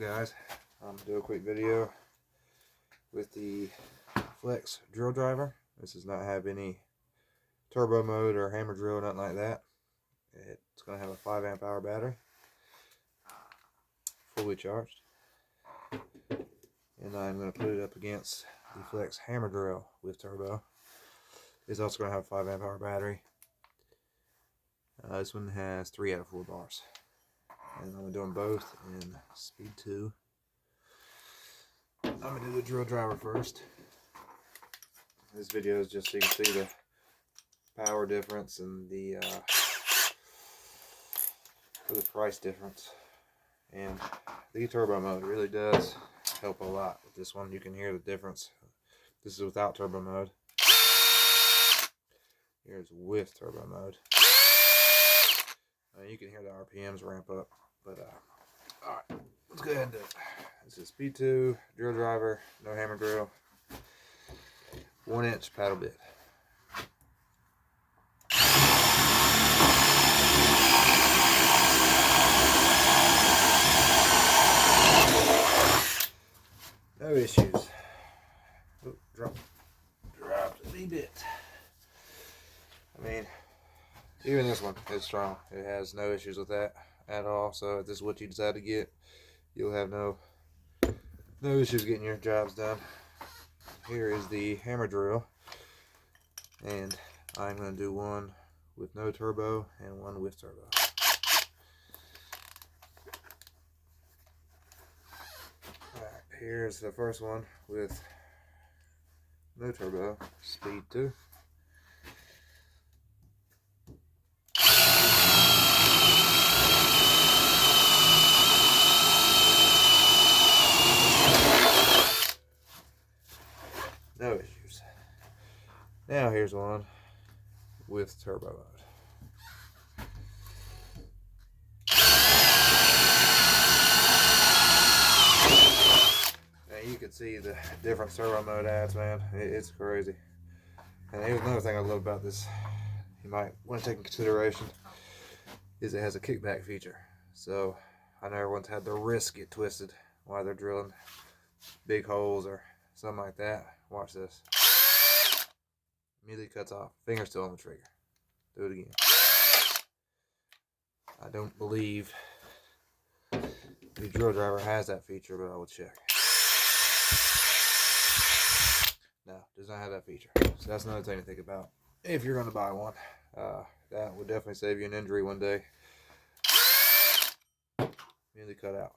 guys? I'm gonna do a quick video with the Flex drill driver. This does not have any turbo mode or hammer drill, nothing like that. It's gonna have a 5 amp hour battery, fully charged, and I'm gonna put it up against the Flex hammer drill with turbo. It's also gonna have a 5 amp hour battery. This one has 3 out of 4 bars. And I'm doing both in speed 2. I'm going to do the drill driver first. This video is just so you can see the power difference and the price difference. And the turbo mode really does help a lot with this one. You can hear the difference. This is without turbo mode. Here's with turbo mode. You can hear the RPMs ramp up, but alright, let's go ahead and do it. This is speed 2, drill driver, no hammer drill, 1-inch paddle bit. No issues. Oop, dropped a wee bit. I mean, even this one is strong. It has no issues with that at all. So if this is what you decide to get, you'll have no issues getting your jobs done. Here is the hammer drill, and I'm going to do one with no turbo and one with turbo. Alright, here's the first one with no turbo, speed 2. No issues. Now here's one with turbo mode. Now you can see the different turbo mode adds, man. It's crazy. And here's another thing I love about this, you might want to take in consideration, is it has a kickback feature. So I know everyone's had their wrists get twisted while they're drilling big holes or something like that. Watch this. Immediately cuts off. Finger still on the trigger. Do it again. I don't believe the drill driver has that feature, but I will check. No, does not have that feature. So that's another thing to think about if you're going to buy one. That would definitely save you an injury one day. Immediately cut out.